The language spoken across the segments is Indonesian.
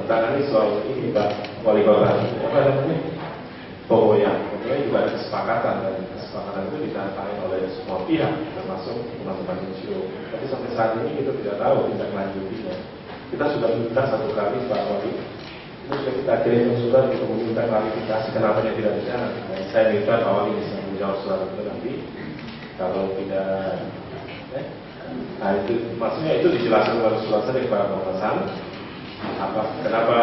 menangani soal ini Pak Wali Kota, apa namanya, pokoknya juga ada kesepakatan, dan kesepakatan itu ditantangin oleh semua pihak, termasuk teman-teman NGO. Tapi sampai saat ini kita tidak tahu tindak lanjutnya. Kita sudah minta satu kali Pak Wali, itu sudah kita kirim surat untuk meminta klarifikasi kenapa dia tidak berjalan. Dan saya minta Pak Wali bisa menjawab surat itu nanti. Kalau tidak, nah itu maksudnya itu dijelaskan oleh surat saya kepada pengawasan. Kenapa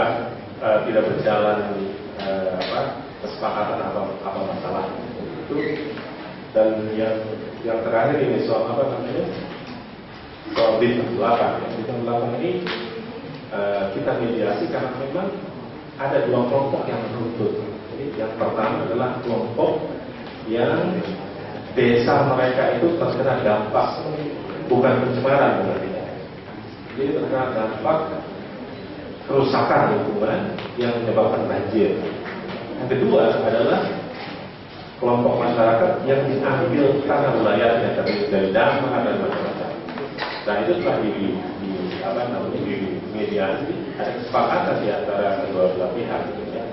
tidak berjalan kesepakatan atau apa masalah itu. Dan yang terakhir ini soal apa namanya, soal bintang 8. Bintang 8 ini kita mediasi karena memang ada dua kelompok yang menuntut. Jadi yang pertama adalah kelompok yang desa mereka itu terkena dampak, bukan pencemaran berarti. Jadi terkena dampak kerusakan lingkungan yang menyebabkan banjir. Yang kedua adalah kelompok masyarakat yang diambil tanah wilayahnya dari dampak dan macam-macam. Dan itu telah di mediasi, ada kesepakatan di antara kedua belah pihak, gitu ya.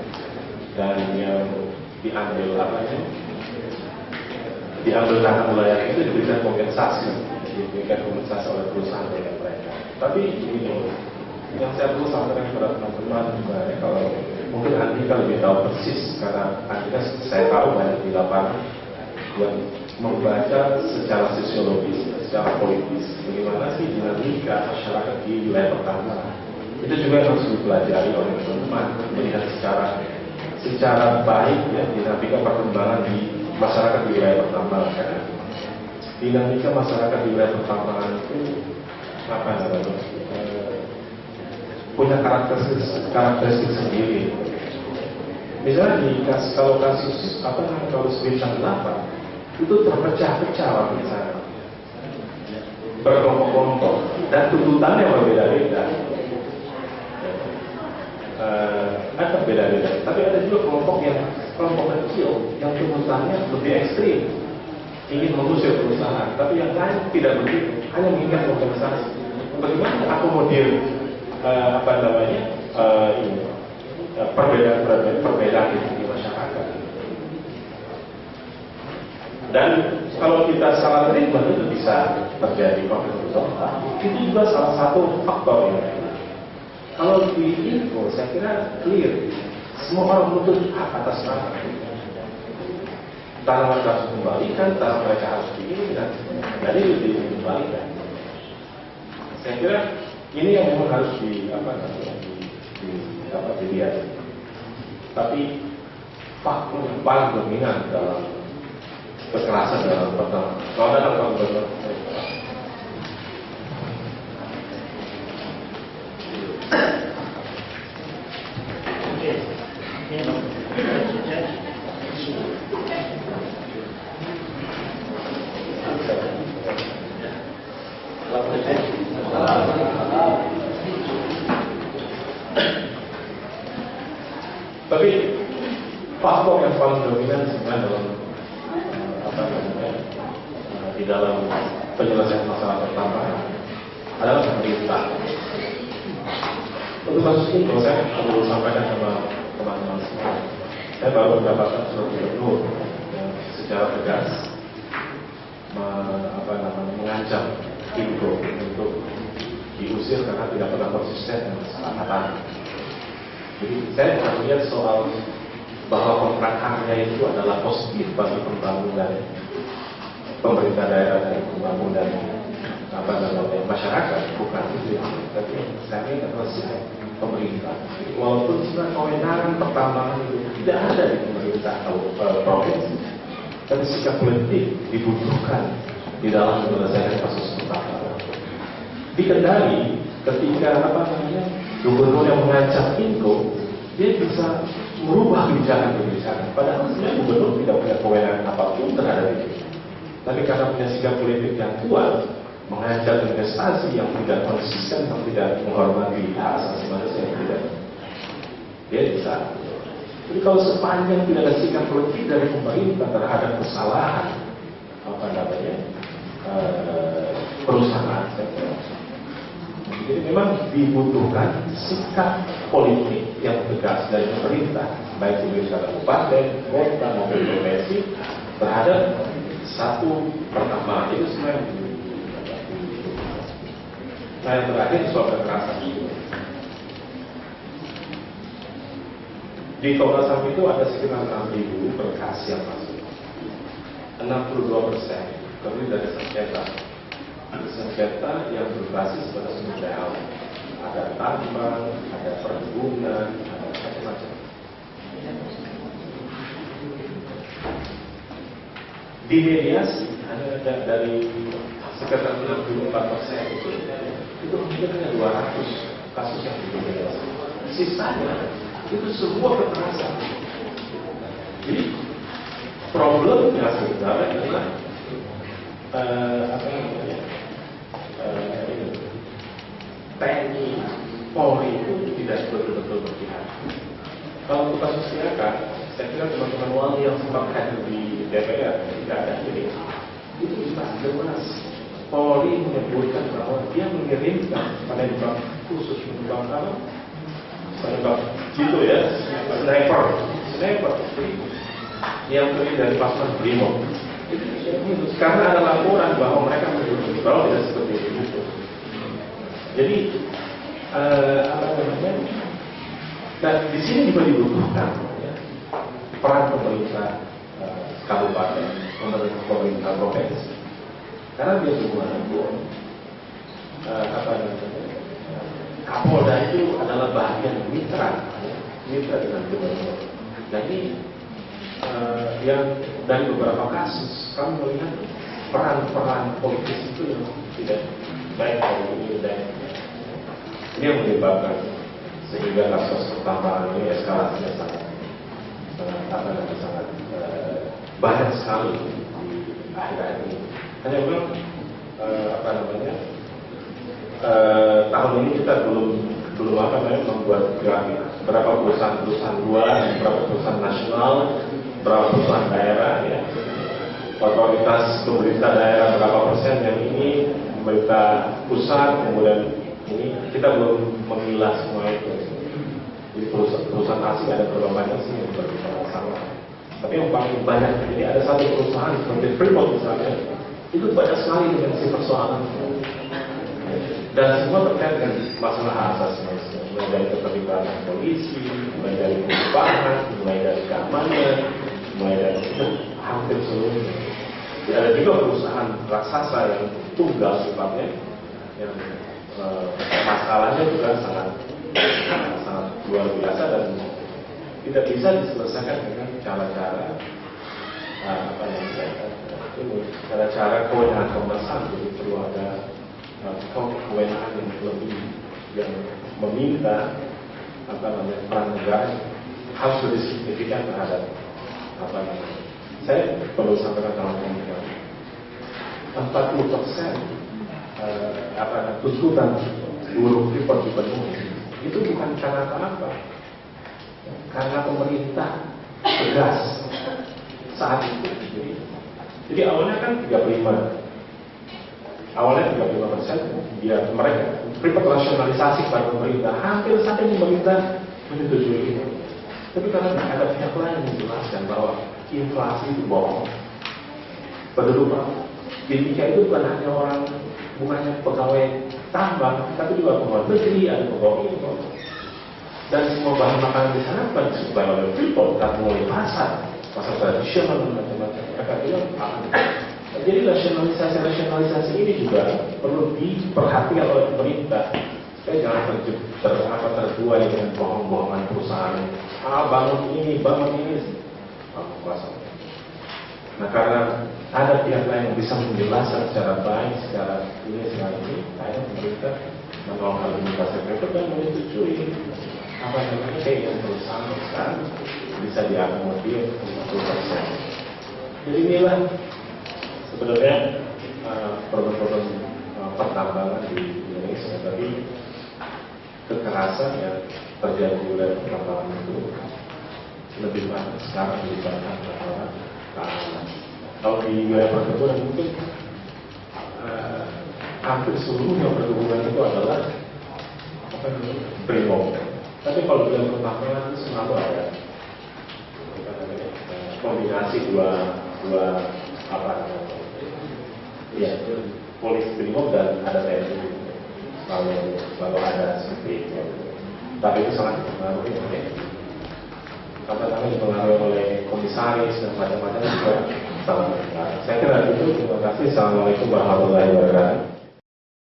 Dan yang diambil tanah wilayah itu diberikan kompensasi oleh perusahaan dengan mereka. Tapi ini yang saya perlu sampaikan kepada teman-teman, kalau mungkin Andika lebih tahu persis, karena Andika saya tahu banyak di lapangan yang membaca secara sosiologis, secara politis, bagaimana sih dinamika masyarakat di wilayah pertambangan. Itu juga yang harus dipelajari oleh teman-teman, melihat secara baik ya dinamika perkembangan di masyarakat di wilayah pertambangan. Karena dinamika masyarakat di wilayah pertambangan itu apa namanya? Punya karakteristik sendiri. Misalnya kalau kasus bintang 8 itu terpecah-pecah misalnya, berkelompok-kelompok dan tuntutannya berbeda-beda. Ada beda-beda. Tapi ada juga kelompok kecil yang tuntutannya lebih ekstrim, ingin mengusir perusahaan. Tapi yang lain tidak begitu, hanya mengingat kompensasi. Bagaimana akomodir perbedaan di masyarakat. Dan kalau kita salah terima itu bisa terjadi konflik horizontal. Itu juga salah satu faktor ya. Kalau di info saya kira clear, semua orang menuntut hak atas tanah. Tanah mereka harus dikembalikan, tanah mereka harus diinginkan, jadi dikembalikan. Saya kira ini yang memang harus dilihat. Tapi faktor yang paling dominan dalam kekerasan dalam pertama. Kalau ada faktor tapi faktor yang paling dominan sebenarnya di dalam penyelesaian masalah pertama adalah pemerintah. Untuk kasus ini saya perlu sampaikan sama teman-teman semua. Saya baru mendapatkan surat gubernur yang secara tegas mengancam Inco untuk diusir karena tidak pernah konsisten dengan kesepakatan. Jadi saya tidak melihat soal bahwa kontrak karya itu adalah positif bagi pembangunan pemerintah daerah dan pembangunan masyarakat, bukan itu. Tapi saya ini adalah sikap pemerintah. Walaupun sebenarnya kewenangan pertambangan itu tidak ada di pemerintah provinsi, tapi sikap politik dibutuhkan di dalam menyelesaikan kasus pertambangan. Di Kendari, ketika gubernur yang mengancam Inco, dia bisa merubah kebijakan. Padahal sebenarnya gubernur tidak punya kewenangan apapun terhadap itu. Tapi karena punya sikap politik yang kuat, mengancam investasi yang tidak konsisten, yang tidak menghormati hak asasi manusia yang tidak, dia bisa. Jadi kalau sepanjang tidak ada sikap politik dari pemerintah terhadap kesalahan perusahaan, Jadi memang dibutuhkan sikap politik yang tegas dari pemerintah, baik di kabupaten, kota maupun provinsi, terhadap satu pertama itu sebenarnya. Nah, yang terakhir soal kekerasan itu. Di Komnas HAM itu ada sekitar 6.000 berkas yang masuk. 62% terdiri dari sengketa. Sengketa yang berbasis pada sumber daya alam. Ada tambang, ada perkebunan, ada macam-macam. Di mediasi ada dari sekitar 64% itu mungkin hanya 200 kasus yang dimediasi. Sisanya itu semua kekerasan. Jadi problemnya sebenarnya adalah TNI, Polri itu tidak betul-betul berpihak. Kalau untuk kasus silakan, saya kira teman-teman wali yang sempat hadir di DPR tidak ada ini. Itu jelas Polri menyebutkan bahwa dia mengirimkan penembak khusus penembak gitu ya, sniper yang terdiri dari pasukan Brimob. Karena ada laporan bahwa mereka menyebut bahwa tidak seperti itu. Jadi dan di sini juga dibutuhkan ya, peran pemerintah kabupaten, pemerintah provinsi. Karena dia semua Kapolda itu adalah bagian mitra dengan gubernur. Dan ini yang dari beberapa kasus kami melihat peran politis itu yang tidak baik dari ini dan ini yang menyebabkan sehingga kasus pertambangan ini eskalasinya sangat banyak sekali di akhir-akhir ini. Hanya memang tahun ini kita belum membuat grafik berapa perusahaan luar, berapa perusahaan nasional, berapa perusahaan daerah, ya. Otoritas pemerintah daerah berapa persen yang ini, pemerintah pusat, kemudian ini kita belum memilah semua itu. Jadi perusahaan asing ada berapa banyak sih yang bersama. Tapi yang paling banyak ini ada satu perusahaan seperti Freeport misalnya, itu banyak sekali dimensi persoalan. Dan semua terkait dengan masalah hak asasi manusia, mulai dari keterlibatan polisi, mulai dari perubahan, mulai dari keamanan, mulai dari hampir seluruhnya. Jadi ada juga perusahaan raksasa yang tunggal sifatnya, yang masalahnya juga sangat luar biasa dan tidak bisa diselesaikan dengan cara-cara kewenangan Komnas HAM. Jadi perlu ada kewenangan yang lebih yang meminta peran negara harus lebih signifikan terhadap saya perlu sampaikan dalam komunikasi 40% tuntutan buruh Freeport dipenuhi itu bukan karena apa-apa, karena pemerintah tegas saat itu. Jadi awalnya kan 35%, dia mereka Freeport rasionalisasi kepada pemerintah, hampir sampai pemerintah menyetujui itu. Tapi karena ada pihak lain yang menjelaskan bahwa inflasi itu bohong. Penduduk Indonesia itu bukan hanya bukannya pegawai tambang, tapi juga pegawai negeri, ada pegawai impor. Dan semua bahan makanan di sana bukan disuplai oleh Freeport, tapi oleh pasar tradisional dan macam-macam. Mereka bilang jadi rasionalisasi ini juga perlu diperhatikan oleh pemerintah. Saya jangan terbuai dengan bohong-bohongan perusahaan. Bangun ini. Nah, karena ada pihak lain yang bisa menjelaskan secara baik, secara ini, akhirnya pemerintah menolak argumentasi mereka dan menyetujui yang perusahaan bisa diakomodir 50%. Jadi inilah sebenarnya problem-problem pertambangan di Indonesia. Tapi kekerasan yang terjadi oleh pertambangan itu lebih banyak sekarang dibandingkan keamanan. Kalau di wilayah perkebunan mungkin hampir seluruhnya perkebunan itu adalah Brimob. Tapi kalau bilang pertambangan itu selalu ada kombinasi dua apa namanya? Ya, polisi Brimob dan ada TNI. Selalu ada seperti itu. Tapi itu sangat dipengaruhi oleh kami dipengaruhi oleh komisaris dan macam-macam juga sangat berpengaruh. Saya kira itu. Terima kasih. Assalamualaikum warahmatullahi wabarakatuh.